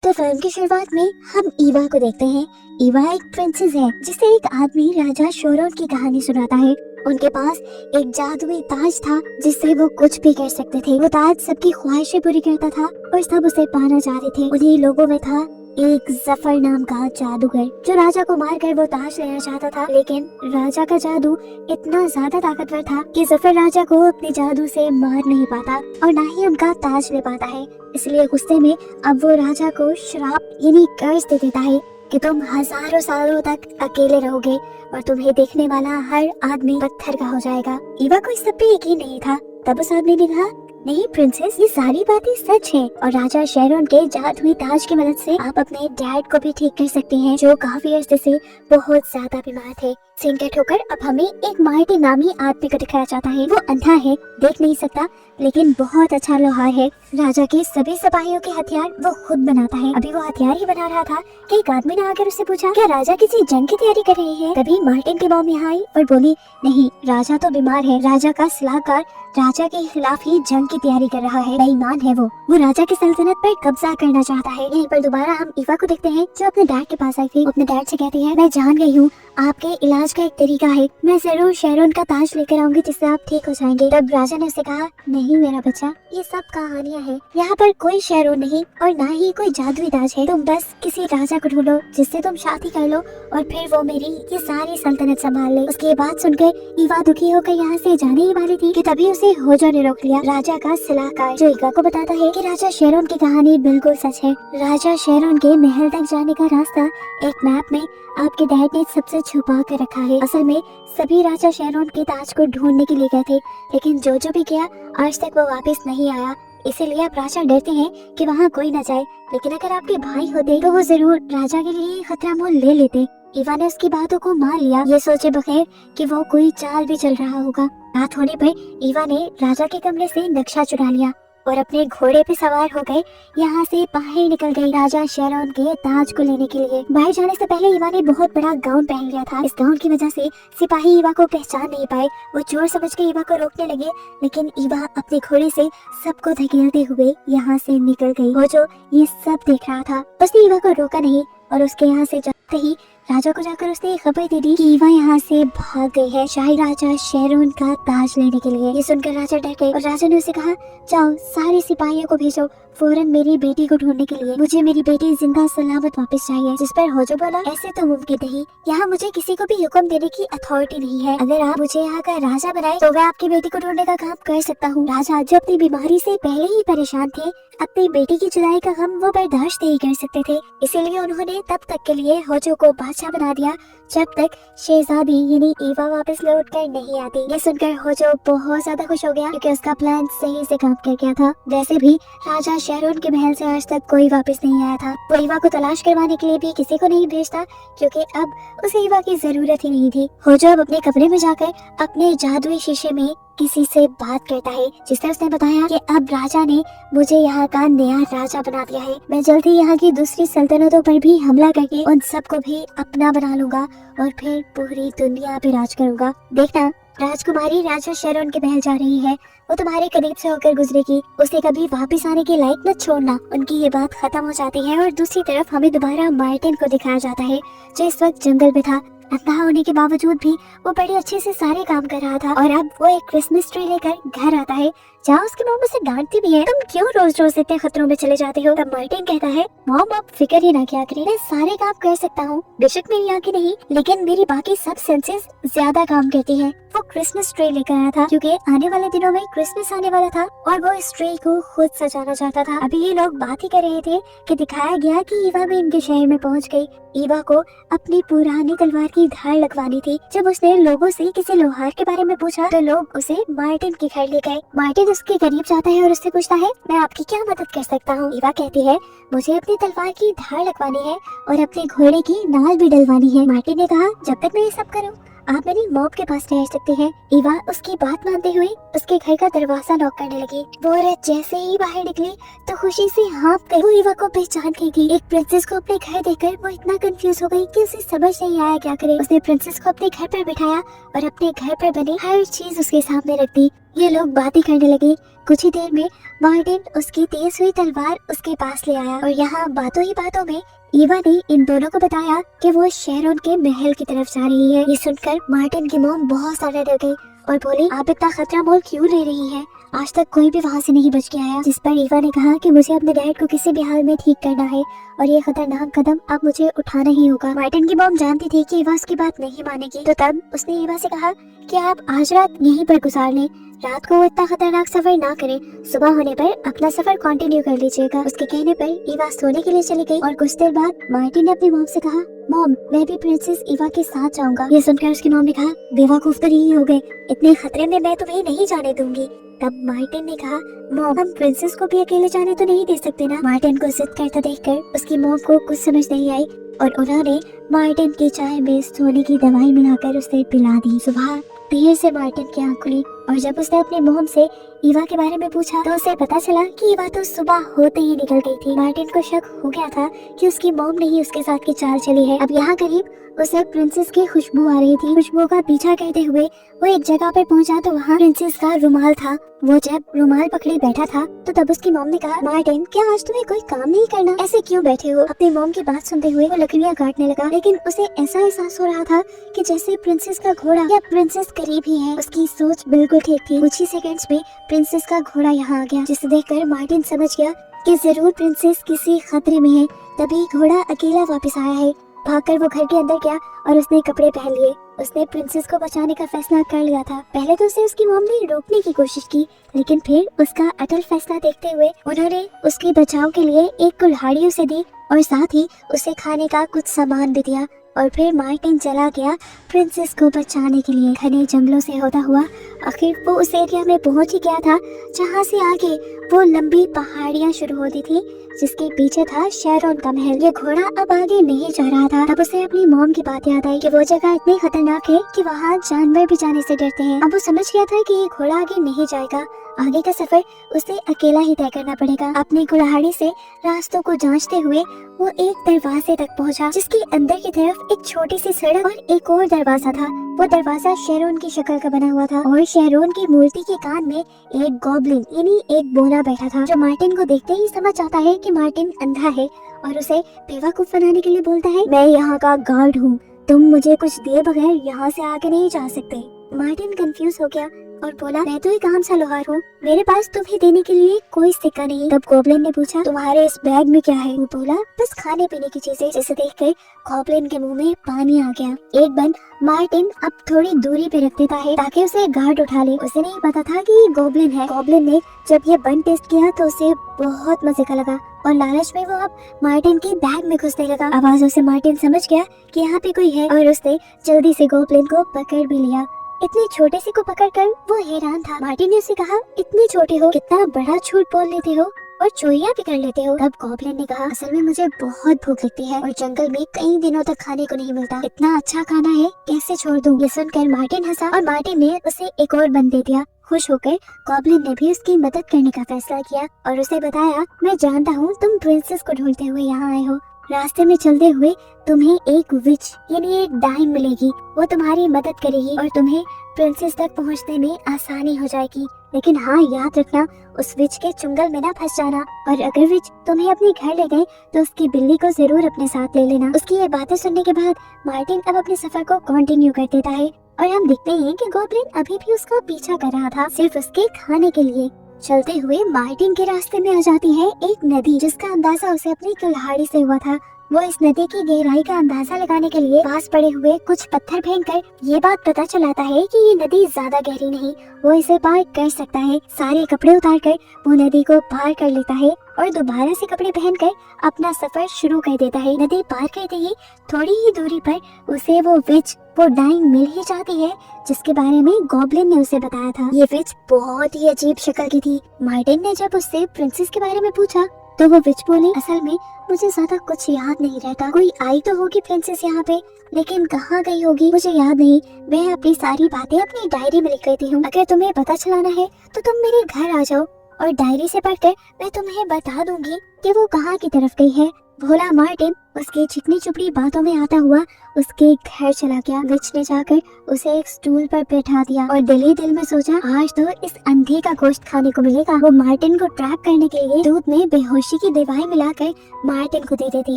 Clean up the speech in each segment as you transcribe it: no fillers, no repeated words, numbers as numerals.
तो फिल्म की शुरुआत में हम ईवा को देखते हैं। ईवा एक प्रिंसेस है जिसे एक आदमी राजा शोरोन की कहानी सुनाता है। उनके पास एक जादुई ताज था जिससे वो कुछ भी कर सकते थे। वो ताज सबकी ख्वाहिशें पूरी करता था और सब उसे पाना चाहते थे। उन्हीं लोगों में था एक जफर नाम का जादूगर जो राजा को मारकर वो ताज लेना चाहता था, लेकिन राजा का जादू इतना ज्यादा ताकतवर था कि जफर राजा को अपने जादू से मार नहीं पाता और ना ही उनका ताज ले पाता है। इसलिए गुस्से में अब वो राजा को श्राप यानी कर्ज दे देता है कि तुम हजारों सालों तक अकेले रहोगे और तुम्हें देखने वाला हर आदमी पत्थर का हो जाएगा। ईवा को इस सब पे यकीन नहीं था। तब उस आदमी ने कहा, नहीं प्रिंसेस, ये सारी बातें सच हैं और राजा शेरोन के जादुई ताज की मदद से आप अपने डैड को भी ठीक कर सकती हैं जो काफी अरसे से बहुत ज्यादा बीमार थे। सीन कट होकर अब हमें एक मार्टिन नामी आदमी को दिखाया जाता है। वो अंधा है, देख नहीं सकता, लेकिन बहुत अच्छा लोहार है। राजा के सभी सिपाहियों के हथियार वो खुद बनाता है। अभी वो हथियार ही बना रहा था कि एक आदमी ने आकर उससे पूछा, क्या राजा किसी जंग की तैयारी कर रहे हैं? तभी मार्टिन की मॉम यहाँ आई और बोली, नहीं, राजा तो बीमार है। राजा का सलाहकार राजा के खिलाफ ही जंग की तैयारी कर रहा है। बेईमान है वो राजा की सल्तनत पर कब्जा करना चाहता है। यहीं पर दोबारा हम ईवा को देखते हैं जो अपने डैड के पास आई थी। अपने डैड से कहती है, मैं जान गई हूँ आपके इलाज का एक तरीका है, मैं जरूर शेरोन का ताज लेकर आऊंगी जिससे आप ठीक हो जाएंगे। तब राजा ने उसे कहा, नहीं मेरा बच्चा, ये सब कहानियाँ हैं, यहाँ पर कोई शेरोन नहीं और ना ही कोई जादुई ताज है। तुम बस किसी राजा को ढूंढो जिससे तुम शादी कर लो और फिर वो मेरी ये सारी सल्तनत संभाल ले। उसकी बात सुनकर ईवा दुखी होकर यहाँ से जाने ही वाली थी कि तभी उसे होजो ने रोक लिया, राजा का सलाहकार, जो ईवा को बताता है कि राजा शेरोन की कहानी बिल्कुल सच है। राजा शेरोन के महल तक जाने का रास्ता एक मैप में आपके डैड ने सबसे छुपा कर रखा है। असल में सभी राजा शेरोन के ताज को ढूंढने के लिए गए थे, लेकिन जो भी गया आज तक वो वापस नहीं आया। इसीलिए अब राजा डरते हैं कि वहाँ कोई न जाए, लेकिन अगर आपके भाई होते तो वो जरूर राजा के लिए खतरा मोल ले लेते। ईवा ने उसकी बातों को मान लिया, ये सोचे बगैर कि वो कोई चाल भी चल रहा होगा। रात होने पर ईवा ने राजा के कमरे से नक्शा चुरा लिया और अपने घोड़े पे सवार हो गए यहाँ से बाहर निकल गई राजा शेरोन के ताज को लेने के लिए। बाहर जाने से पहले ईवा ने बहुत बड़ा गाउन पहन लिया था। इस गाउन की वजह से सिपाही ईवा को पहचान नहीं पाए। वो चोर समझ के ईवा को रोकने लगे, लेकिन ईवा अपने घोड़े से सबको धकेलते हुए यहाँ से निकल गई। वो जो ये सब देख रहा था उसने ईवा को रोका नहीं और उसके यहाँ से जाते ही राजा को जाकर उसने खबर दे दी कि ईवा यहाँ से भाग गई है शाही राजा शेरोन का ताज लेने के लिए। ये सुनकर राजा डर गए और राजा ने उसे कहा, जाओ सारे सिपाहियों को भेजो फौरन मेरी बेटी को ढूंढने के लिए। मुझे मेरी बेटी जिंदा सलामत वापस चाहिए। जिस पर होजो बोला, ऐसे तो मुमकिन नहीं, यहाँ मुझे किसी को भी हुक्म देने की अथॉरिटी नहीं है। अगर आप मुझे यहाँ का राजा बनाए तो मैं आपकी बेटी को ढूंढने का काम कर सकता हूँ। राजा जो अपनी बीमारी से पहले ही परेशान थे, अपनी बेटी की जुदाई का गम वो बर्दाश्त नहीं कर सकते थे, इसीलिए उन्होंने तब तक के लिए होजो को बादशाह बना दिया जब तक शहजादी यानी ईवा वापस लौट कर नहीं आती। ये सुनकर होजो बहुत ज्यादा खुश हो गया क्योंकि उसका प्लान सही से काम कर गया था। वैसे भी राजा शेरोन के महल से आज तक कोई वापस नहीं आया था। वो ईवा को तलाश करवाने के लिए भी किसी को नहीं भेजता क्योंकि अब उसे ईवा की जरूरत ही नहीं थी। होजो अब अपने कमरे में जाकर अपने जादुई शीशे में किसी से बात करता है, जिससे उसने बताया कि अब राजा ने मुझे यहाँ का नया राजा बना दिया है। मैं जल्द ही यहाँ की दूसरी सल्तनतों पर भी हमला करके उन सबको भी अपना बना लूंगा और फिर पूरी दुनिया पे राज करूंगा। देखना, राजकुमारी राजा शेरोन के महल जा रही है, वो तुम्हारे करीब से होकर गुजरेगी, उसे कभी वापस आने के लायक न छोड़ना। उनकी ये बात खत्म हो जाती है और दूसरी तरफ हमें दोबारा मार्टिन को दिखाया जाता है जो इस वक्त जंगल में था। अंधा होने के बावजूद भी वो बड़े अच्छे से सारे काम कर रहा था और अब वो एक क्रिसमस ट्री लेकर घर आता है जहाँ उसकी मॉम उसे डांटती भी है, तुम क्यों रोज रोज इतने खतरों में चले जाते हो। तब मार्टिन कहता है, मॉम आप फिक्र ही ना किया करें, मैं सारे काम कर सकता हूँ। बेशक मेरी आंखें नहीं, लेकिन मेरी बाकी सब सेंसेस ज्यादा काम करती हैं। वो क्रिसमस ट्री लेकर आया था क्योंकि आने वाले दिनों में क्रिसमस आने वाला था और वो इस ट्री को खुद सजाना चाहता था। अभी ये लोग बात ही कर रहे थे कि दिखाया गया कि ईवा भी इनके शहर में पहुंच गई। ईवा को अपनी पुरानी तलवार की धार लगवानी थी। जब उसने लोगों से किसी लोहार के बारे में पूछा तो लोग उसे मार्टिन के घर ले गए। मार्टिन उसके करीब जाता है और उससे पूछता है, मैं आपकी क्या मदद कर सकता हूँ। ईवा कहती है, मुझे अपनी तलवार की धार लगवानी है और अपने घोड़े की नाल भी डलवानी है। मार्टिन ने कहा, जब तक मैं ये सब करूँ आप मेरी मॉम के पास रह सकते हैं। ईवा उसकी बात मानते हुए उसके घर का दरवाजा नॉक करने लगी। वो औरत जैसे ही बाहर निकली तो खुशी से हाँफ गई। वो ईवा को पहचान गई थी। एक प्रिंसेस को अपने घर देखकर वो इतना कंफ्यूज हो गई कि उसे समझ नहीं आया क्या करे। उसने प्रिंसेस को अपने घर पर बिठाया और अपने घर पर बनी हर चीज उसके सामने रख दी। ये लोग बातें करने लगे। कुछ ही देर में मार्टिन उसकी तेज हुई तलवार उसके पास ले आया और यहाँ बातों ही बातों में ईवा ने इन दोनों को बताया कि वो शेरोन के महल की तरफ जा रही है। ये सुनकर मार्टिन की मॉम बहुत ज्यादा डर गई और बोली, आप इतना खतरा मोल क्यों ले रही हैं? आज तक कोई भी वहाँ से नहीं बच के आया। जिस पर ईवा ने कहा कि मुझे अपने डैड को किसी भी हाल में ठीक करना है और ये खतरनाक कदम अब मुझे उठाना ही होगा। मार्टिन की मॉम जानती थी कि ईवा उसकी बात नहीं मानेगी, तो तब उसने ईवा से कहा कि आप आज रात यहीं पर गुजार लें। रात को वो इतना खतरनाक सफर ना करें, सुबह होने पर अपना सफर कंटिन्यू कर लीजिएगा। उसके कहने पर ईवा सोने के लिए चली गई और कुछ देर बाद मार्टिन ने अपनी मॉम से कहा, मॉम मैं भी प्रिंसेस ईवा के साथ जाऊंगा। ये सुनकर उसकी मॉम ने कहा, बेवकूफ तो नहीं हो गए, इतने खतरे में मैं तुम्हें नहीं जाने दूंगी। तब मार्टिन ने कहा, मॉम हम प्रिंसेस को भी अकेले जाने तो नहीं दे सकते ना। मार्टिन को जिद करता देखकर उसकी मॉम को कुछ समझ नहीं आई और उन्होंने मार्टिन की चाय में सोने की दवाई मिलाकर उसे पिला दी। सुबह देर से मार्टिन की आँख खुली और जब उसने अपनी मॉम से ईवा के बारे में पूछा तो उसे पता चला कि ईवा तो सुबह होते ही निकल गई थी। मार्टिन को शक हो गया था कि उसकी मॉम ने ही उसके साथ की चाल चली है। अब यहाँ करीब उसे प्रिंसेस की खुशबू आ रही थी। खुशबू का पीछा करते हुए वो एक जगह पर पहुंचा तो वहाँ प्रिंसेस का रुमाल था। वो जब रुमाल पकड़े बैठा था तो तब उसकी मॉम ने कहा, मार्टिन क्या आज तुम्हें कोई काम नहीं करना? ऐसे क्यों बैठे हो? अपनी मॉम की बात सुनते हुए वो लकड़ियाँ काटने लगा, लेकिन उसे ऐसा एहसास हो रहा था कि जैसे प्रिंसेस का घोड़ा या प्रिंसेस करीब ही है। उसकी सोच बिल्कुल ठीक थी। कुछ ही सेकंड्स में प्रिंसेस का घोड़ा यहाँ आ गया, जिसे देखकर मार्टिन समझ गया कि जरूर प्रिंसेस किसी खतरे में है। तभी घोड़ा अकेला वापस आया है। भागकर वो घर के अंदर गया और उसने कपड़े पहन लिए। उसने प्रिंसेस को बचाने का फैसला कर लिया था। पहले तो उसे उसकी मॉम ने रोकने की कोशिश की, लेकिन फिर उसका अटल फैसला देखते हुए उन्होंने उसके बचाव के लिए एक कुल्हाड़ी उसे दी और साथ ही उसे खाने का कुछ सामान भी दिया। और फिर मार्टिन चला गया प्रिंसेस को बचाने के लिए। घने जंगलों से होता हुआ आखिर वो उस एरिया में पहुंच ही गया था जहां से आगे वो लंबी पहाड़ियां शुरू होती थी, जिसके पीछे था शेरोन का महल। ये घोड़ा अब आगे नहीं जा रहा था। तब उसे अपनी मॉम की बात याद आई कि वो जगह इतनी खतरनाक है कि वहाँ जानवर भी जाने से डरते हैं। अब वो समझ गया था कि ये घोड़ा आगे नहीं जाएगा। आगे का सफर उसे अकेला ही तय करना पड़ेगा। अपनी कुल्हाड़ी से रास्तों को जांचते हुए वो एक दरवाजे तक पहुंचा, जिसके अंदर की तरफ एक छोटी सी सड़क और एक और दरवाजा था। वो दरवाजा शेरोन की शक्ल का बना हुआ था और शेरोन की मूर्ति के कान में एक गॉब्लिन यानी एक बोना बैठा था, जो मार्टिन को देखते ही समझ आता है कि मार्टिन अंधा है और उसे बेवकूफ बनाने के लिए बोलता है, मैं यहाँ का गार्ड हूँ, तुम मुझे कुछ दिए बगैर यहाँ से आगे नहीं जा सकते। मार्टिन कंफ्यूज हो गया और बोला, मैं तो एक आम सा लोहार हूँ, मेरे पास तुम्हें देने के लिए कोई सिक्का नहीं। तब गॉब्लिन ने पूछा, तुम्हारे इस बैग में क्या है? वो बोला, बस खाने पीने की चीजें। जिसे देखकर गॉब्लिन के मुंह में पानी आ गया। एक बन मार्टिन अब थोड़ी दूरी पे रख देता है ताकि उसे गार्ड उठा ले। उसे नहीं पता था कि ये गॉब्लिन है। गॉब्लिन ने जब ये बन टेस्ट किया तो उसे बहुत मजे का लगा और लालच में वो अब मार्टिन के बैग में घुसने लगा। आवाजों से मार्टिन समझ गया कि यहाँ पे कोई है और उसने जल्दी से गॉब्लिन को पकड़ भी लिया। इतने छोटे से को पकड़कर वो हैरान था। मार्टिन ने उसे कहा, इतने छोटे हो, कितना बड़ा झूठ बोल लेते हो और चोरियां भी कर लेते हो। तब गॉब्लिन ने कहा, असल में मुझे बहुत भूख लगती है और जंगल में कई दिनों तक खाने को नहीं मिलता। इतना अच्छा खाना है, कैसे छोड़ दूं? ये सुनकर मार्टिन हंसा और मार्टिन ने उसे एक और बन दे दिया। खुश होकर गॉब्लिन ने भी उसकी मदद करने का फैसला किया और उसे बताया, मैं जानता हूँ तुम प्रिंसेस को ढूंढते हुए यहाँ आए हो। रास्ते में चलते हुए तुम्हें एक विच यानी एक डाइन मिलेगी, वो तुम्हारी मदद करेगी और तुम्हें प्रिंसेस तक पहुंचने में आसानी हो जाएगी। लेकिन हाँ, याद रखना उस विच के चुंगल में ना फंस जाना, और अगर विच तुम्हें अपने घर ले गए तो उसकी बिल्ली को जरूर अपने साथ ले लेना। उसकी ये बातें सुनने के बाद मार्टिन अब अपने सफर को कंटिन्यू कर देता है और हम देखते हैं कि गॉब्लिन अभी भी उसका पीछा कर रहा था, सिर्फ उसके खाने के लिए। चलते हुए मार्टिन के रास्ते में आ जाती है एक नदी, जिसका अंदाजा उसे अपनी कुल्हाड़ी से हुआ था। वो इस नदी की गहराई का अंदाजा लगाने के लिए पास पड़े हुए कुछ पत्थर फेंककर ये बात पता चलाता है कि ये नदी ज्यादा गहरी नहीं, वो इसे पार कर सकता है। सारे कपड़े उतारकर वो नदी को पार कर लेता है और दोबारा से कपड़े पहनकर अपना सफर शुरू कर देता है। नदी पार करते ही थोड़ी ही दूरी पर उसे वो विच, वो डाइन मिल ही जाती है, जिसके बारे में गॉब्लिन ने उसे बताया था। ये विच बहुत ही अजीब शक्ल की थी। मार्टिन ने जब उससे प्रिंसेस के बारे में पूछा तो वो विच बोली, असल में मुझे ज्यादा कुछ याद नहीं रहता। कोई आई तो होगी प्रिंसेस यहाँ पे, लेकिन कहाँ गई होगी मुझे याद नहीं। मैं अपनी सारी बातें अपनी डायरी में लिख लेती हूँ। अगर तुम्हें पता चलाना है तो तुम मेरे घर आ जाओ और डायरी से पढ़कर मैं तुम्हें बता दूंगी कि वो कहाँ की तरफ गई है। भोला मार्टिन उसकी चिकनी चुपड़ी बातों में आता हुआ उसके घर चला गया। विच ने जाकर उसे एक स्टूल पर बैठा दिया और दिल ही दिल में सोचा, आज तो इस अंधे का गोश्त खाने को मिलेगा। वो मार्टिन को ट्रैप करने के लिए दूध में बेहोशी की दवाई मिलाकर मार्टिन को दे देती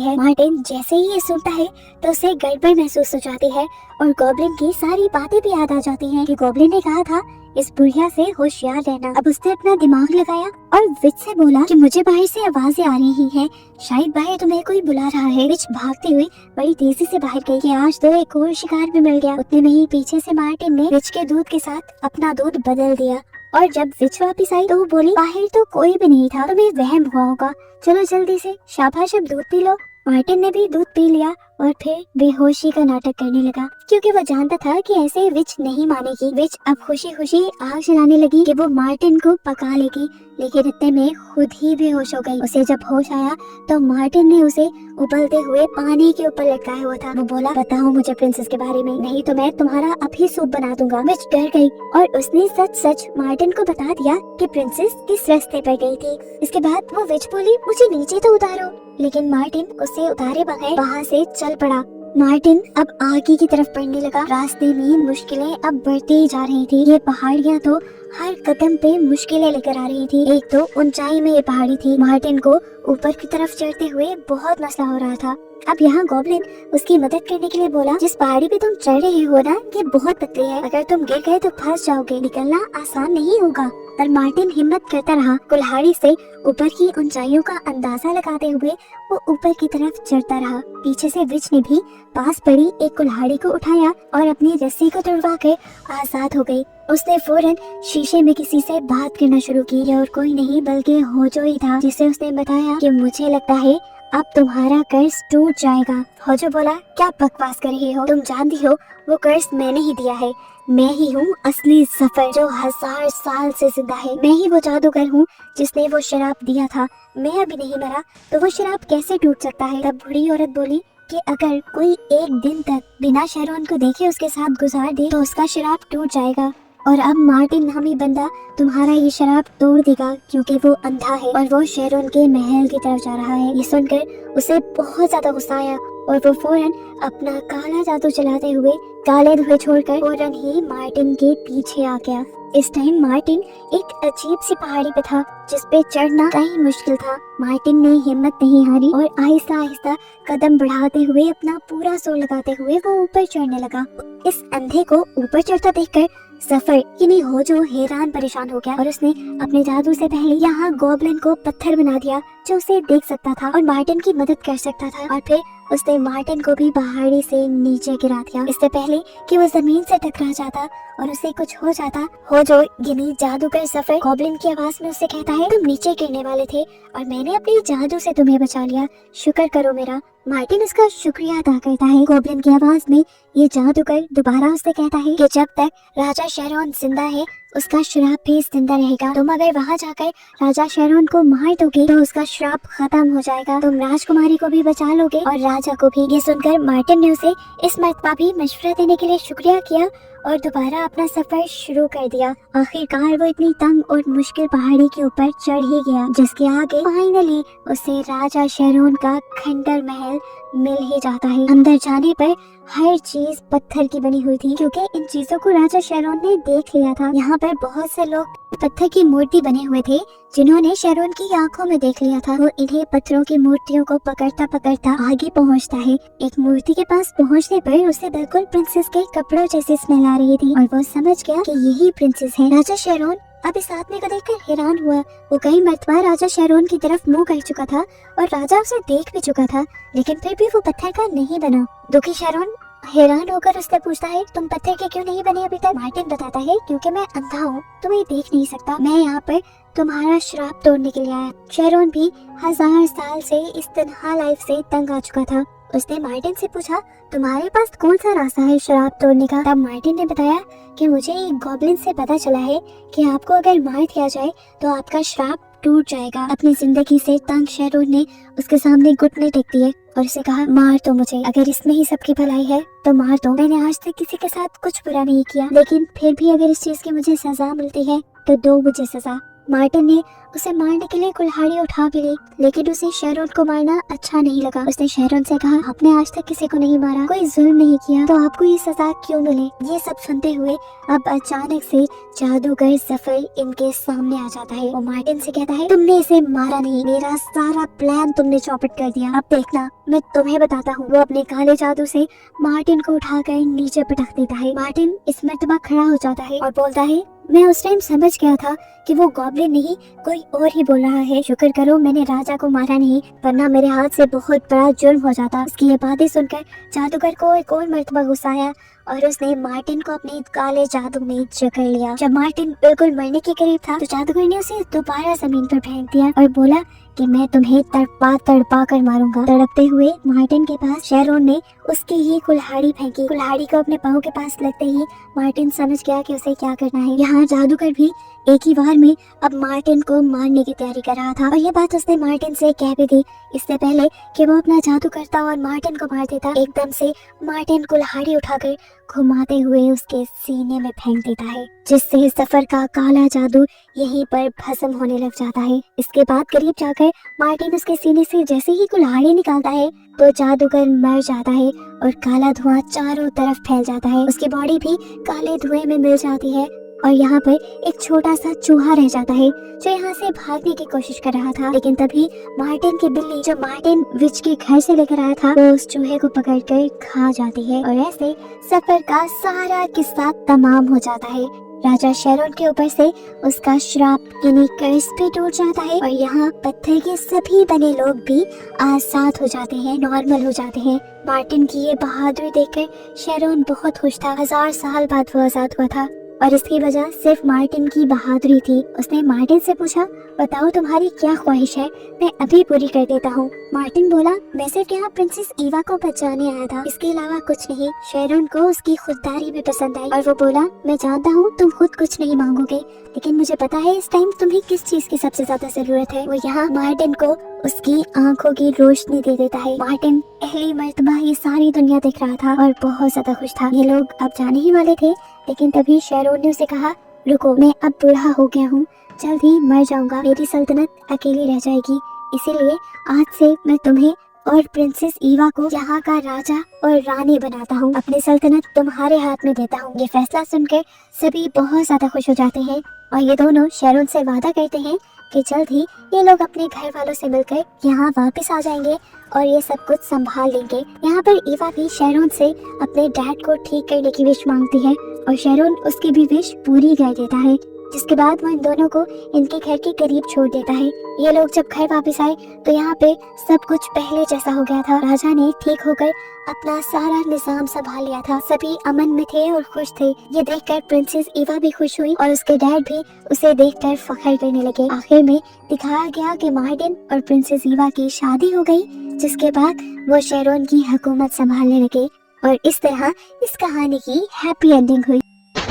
है। मार्टिन जैसे ही ये सुनता है तो उसे गड़बड़ महसूस हो जाती है और गॉब्लिन की सारी बातें भी याद आ जाती हैं कि गॉब्लिन ने कहा था इस बुढ़िया से होशियार रहना। अब उसने अपना दिमाग लगाया और विच से बोला कि मुझे बाहर से आवाजें आ रही हैं, शायद बाहर तुम्हें कोई बुला रहा है। विच भागते हुए बड़ी तेजी से बाहर गई कि आज तो एक और शिकार भी मिल गया। उतने में ही पीछे से मार्टिन ने विच के दूध के साथ अपना दूध बदल दिया और जब विच वापस आई तो वो बोली, बाहर तो कोई भी नहीं था, तुम्हें वहम हुआ होगा, चलो जल्दी से शाबाश अब दूध पी लो। मार्टिन ने भी दूध पी लिया और फिर बेहोशी का नाटक करने लगा, क्योंकि वो जानता था कि ऐसे विच नहीं मानेगी। विच अब खुशी खुशी आग जलाने लगी कि वो मार्टिन को पका लेगी, लेकिन इतने में खुद ही बेहोश हो गई। उसे जब होश आया तो मार्टिन ने उसे उबलते हुए पानी के ऊपर लटकाया हुआ था। वो बोला, बताओ मुझे प्रिंसेस के बारे में, नहीं तो मैं तुम्हारा अभी सूप बना दूंगा। विच डर गई और उसने सच सच मार्टिन को बता दिया कि प्रिंसेस किस रास्ते पर गई थी। इसके बाद वो विच बोली, मुझे नीचे तो उतारो, लेकिन मार्टिन उसे उतारे बगैर वहाँ से चल पड़ा। मार्टिन अब आगे की तरफ बढ़ने लगा। रास्ते में मुश्किलें अब बढ़ती ही जा रही थी। ये पहाड़ियाँ तो हर कदम पे मुश्किलें लेकर आ रही थी। एक तो ऊंचाई में ये पहाड़ी थी। मार्टिन को ऊपर की तरफ चढ़ते हुए बहुत मसला हो रहा था। अब यहाँ गॉब्लिन उसकी मदद करने के लिए बोला, जिस पहाड़ी पे तुम चढ़ रहे हो ना, ये बहुत पतली है, अगर तुम गिर गए तो फंस जाओगे, निकलना आसान नहीं होगा। पर मार्टिन हिम्मत करता रहा। कुल्हाड़ी से ऊपर की ऊंचाइयों का अंदाजा लगाते हुए वो ऊपर की तरफ चढ़ता रहा। पीछे से विच ने भी पास पड़ी एक कुल्हाड़ी को उठाया और अपनी रस्सी को तुड़वा कर आजाद हो गई। उसने फौरन शीशे में किसी से बात करना शुरू की। और कोई नहीं बल्कि होजो ही था, जिसे उसने बताया कि मुझे लगता है अब तुम्हारा कर्ज टूट जाएगा। होजो बोला, क्या बकवास कर रही हो, तुम जानती हो वो कर्ज मैंने ही दिया है। मैं ही हूँ असली ज़फर जो 1000 साल से जिंदा है। मैं ही वो जादूगर हूँ जिसने वो शराब दिया था। मैं अभी नहीं मरा तो वो शराब कैसे टूट सकता है। तब बूढ़ी औरत बोली कि अगर कोई एक दिन तक बिना शेरोन को देखे उसके साथ गुजार दे तो उसका शराब टूट जाएगा। और अब मार्टिन नामी बंदा तुम्हारा ये शराब तोड़ देगा, क्योंकि वो अंधा है और वो शेरोन के महल की तरफ जा रहा है। ये सुनकर उसे बहुत ज्यादा गुस्सा आया और वो फौरन अपना काला जादू चलाते हुए काले धुएं छोड़कर फौरन ही मार्टिन के पीछे आ गया। इस टाइम मार्टिन एक अजीब सी पहाड़ी पे था जिस पे चढ़ना कहीं मुश्किल था। मार्टिन ने हिम्मत नहीं हारी और आहिस्ता आहिस्ता कदम बढ़ाते हुए अपना पूरा जोर लगाते हुए वो ऊपर चढ़ने लगा। इस अंधे को ऊपर चढ़ता देखकर ज़फर यानी होजो हैरान परेशान हो गया और उसने अपने जादू से पहले यहाँ गॉब्लिन को पत्थर बना दिया जो उसे देख सकता था और मार्टिन की मदद कर सकता था। और फिर उसने मार्टिन को भी पहाड़ी से नीचे गिरा दिया, इससे पहले कि वो जमीन से टकरा जाता और उसे कुछ हो जाता। होजो यानी जादूगर ज़फर गॉब्लिन की आवाज में उससे कहता है, तुम नीचे गिरने वाले थे और मैंने अपने जादू से तुम्हें बचा लिया, शुक्र करो मेरा। मार्टिन उसका शुक्रिया अदा करता है। गॉब्लिन की आवाज में ये जादूगर दोबारा उससे कहता है कि जब तक राजा शेरोन जिंदा है उसका श्राप भी जिंदा रहेगा। तुम अगर वहाँ जाकर राजा शेरोन को मार दोगे तो उसका श्राप खत्म हो जाएगा। तुम राजकुमारी को भी बचा लोगे और राजा को भी। ये सुनकर मार्टिन ने उसे इस मर्तबा भी मशवरा देने के लिए शुक्रिया किया और दोबारा अपना सफर शुरू कर दिया। आखिरकार वो इतनी तंग और मुश्किल पहाड़ी के ऊपर चढ़ ही गया जिसके आगे फाइनली उसे राजा शेरोन का खंडर महल मिल ही जाता है। अंदर जाने पर हर चीज पत्थर की बनी हुई थी, क्योंकि इन चीजों को राजा शेरोन ने देख लिया था। यहाँ पर बहुत से लोग पत्थर की मूर्ति बने हुए थे जिन्होंने शेरोन की आंखों में देख लिया था। वो इन्हें पत्थरों की मूर्तियों को पकड़ता पकड़ता आगे पहुँचता है। एक मूर्ति के पास पहुँचने पर उसे बिल्कुल प्रिंसेस के कपड़ों जैसी स्मेल आ रही थी और वो समझ गया कि यही प्रिंसेस है। राजा शेरोन अब इस आदमी को देखकर हैरान हुआ। वो कई मर्तबा राजा शेरोन की तरफ मुंह कर चुका था और राजा उसे देख भी चुका था, लेकिन फिर भी वो पत्थर का नहीं बना। दुखी शेरोन हैरान होकर उससे पूछता है, तुम पत्थर के क्यों नहीं बने अभी तक? मार्टिन बताता है, क्योंकि मैं अंधा हूँ, तुम्हें देख नहीं सकता। मैं यहाँ पर तुम्हारा श्राप तोड़ने के लिए आया। शेरोन भी 1000 साल से इस तन्हा लाइफ से तंग आ चुका था। उसने मार्टिन से पूछा, तुम्हारे पास कौन सा रास्ता है श्राप तोड़ने का? तब मार्टिन ने बताया कि मुझे एक गॉब्लिन से पता चला है कि आपको अगर मार दिया जाए तो आपका श्राप टूट जाएगा। अपनी जिंदगी से तंग शेरोन ने उसके सामने घुटने टेक दिए और उसे कहा, मार तो मुझे, अगर इसमें ही सबकी भलाई है तो मार दो। मैंने आज तक किसी के साथ कुछ बुरा नहीं किया, लेकिन फिर भी अगर इस चीज की मुझे सजा मिलती है तो दो मुझे सजा। मार्टिन ने उसे मारने के लिए कुल्हाड़ी उठा भी ली, लेकिन उसे शेरोन को मारना अच्छा नहीं लगा। उसने शेरोन से कहा, आपने आज तक किसी को नहीं मारा, कोई जुल्म नहीं किया, तो आपको ये सजा क्यों मिले? ये सब सुनते हुए अब अचानक से जादूगर जफर इनके सामने आ जाता है। वो मार्टिन से कहता है, तुमने इसे मारा नहीं, मेरा सारा प्लान तुमने चौपट कर दिया, अब देखना मैं तुम्हें बताता हूँ। वो अपने काले जादू से मार्टिन को उठाकर नीचे पटक देता है। मार्टिन इस मर्तबा खड़ा हो जाता है और बोलता है, मैं उस टाइम समझ गया था कि वो गॉब्लिन नहीं कोई और ही बोल रहा है। शुक्र करो मैंने राजा को मारा नहीं, वरना मेरे हाथ से बहुत बड़ा जुर्म हो जाता। उसकी ये बातें सुनकर जादूगर को एक और मर्तबा गुस्सा आया और उसने मार्टिन को अपने काले जादू में जकड़ लिया। जब मार्टिन बिल्कुल मरने के करीब था तो जादूगर ने उसे दोबारा जमीन पर फेंक दिया और बोला कि मैं तुम्हें तड़पा कर मारूंगा। तड़पते हुए मार्टिन के पास शेरोन ने उसकी ही कुल्हाड़ी फेंकी। कुल्हाड़ी को अपने पाँव के पास लगते ही मार्टिन समझ गया कि उसे क्या करना है। यहाँ जादूगर भी एक ही बार में अब मार्टिन को मारने की तैयारी कर रहा था और ये बात उसने मार्टिन से कह भी दी। इससे पहले कि वो अपना जादू करता और मार्टिन को मार देता, एकदम से मार्टिन कुल्हाड़ी उठाकर घुमाते हुए उसके सीने में फेंक देता है, जिससे सफर का काला जादू यहीं पर भस्म होने लग जाता है। इसके बाद करीब जाकर मार्टिन उसके सीने से जैसे ही कुल्हाड़ी निकालता है तो जादूगर मर जाता है और काला धुआं चारों तरफ फैल जाता है। उसकी बॉडी भी काले धुएं में मिल जाती है और यहाँ पर एक छोटा सा चूहा रह जाता है जो यहाँ से भागने की कोशिश कर रहा था। लेकिन तभी मार्टिन की बिल्ली जो मार्टिन विच के घर से लेकर आया था वो उस चूहे को पकड़कर खा जाती है और ऐसे सफर का सारा किस्सा तमाम हो जाता है। राजा शेरोन के ऊपर से उसका श्राप यानी कर्ज भी टूट जाता है और यहाँ पत्थर के सभी बने लोग भी आजाद हो जाते हैं, नॉर्मल हो जाते हैं। मार्टिन की ये बहादुरी देखकर शेरोन बहुत खुश था। 1000 साल बाद वो आजाद हुआ था और इसकी वजह सिर्फ मार्टिन की बहादुरी थी। उसने मार्टिन से पूछा, बताओ तुम्हारी क्या ख्वाहिश है, मैं अभी पूरी कर देता हूँ। मार्टिन बोला, मैं सिर्फ यहाँ प्रिंसेस ईवा को बचाने आया था, इसके अलावा कुछ नहीं। शेरोन को उसकी खुददारी भी पसंद आई और वो बोला, मैं जानता हूँ तुम खुद कुछ नहीं मांगोगे, लेकिन मुझे पता है इस टाइम तुम्हें किस चीज की सबसे ज्यादा जरूरत है। वो यहाँ मार्टिन को उसकी आंखों की रोशनी दे देता है। मार्टिन पहली मर्तबा ये सारी दुनिया देख रहा था और बहुत ज्यादा खुश था। ये लोग अब जाने ही वाले थे, लेकिन तभी शेरोन ने उसे कहा, रुको, मैं अब बूढ़ा हो गया हूँ, जल्द ही मर जाऊंगा, मेरी सल्तनत अकेली रह जाएगी, इसीलिए आज से मैं तुम्हें और प्रिंसेस ईवा को यहाँ का राजा और रानी बनाता हूँ, अपनी सल्तनत तुम्हारे हाथ में देता हूँ। ये फैसला सुनकर सभी बहुत ज्यादा खुश हो जाते हैं और ये दोनों शेरोन से वादा करते हैं कि जल्द ही ये लोग अपने घर वालों से मिलकर यहाँ वापस आ जाएंगे और ये सब कुछ संभाल लेंगे। यहाँ पर ईवा भी शेरोन से अपने डैड को ठीक करने की विश मांगती है और शेरोन उसकी भी विश पूरी कर देता है, जिसके बाद वो इन दोनों को इनके घर के करीब छोड़ देता है। ये लोग जब घर वापस आए तो यहाँ पे सब कुछ पहले जैसा हो गया था। राजा ने ठीक होकर अपना सारा निजाम संभाल लिया था, सभी अमन में थे और खुश थे। ये देखकर प्रिंसेस ईवा भी खुश हुई और उसके डैड भी उसे देखकर फख्र करने लगे। आखिर में दिखाया गया कि मार्टिन और प्रिंसेस ईवा की शादी हो गई, जिसके बाद वो शेरोन की हुकूमत संभालने लगे और इस तरह इस कहानी की हैप्पी एंडिंग हुई।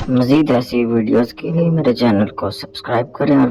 मज़ीद ऐसी वीडियोस के लिए मेरे चैनल को सब्सक्राइब करें और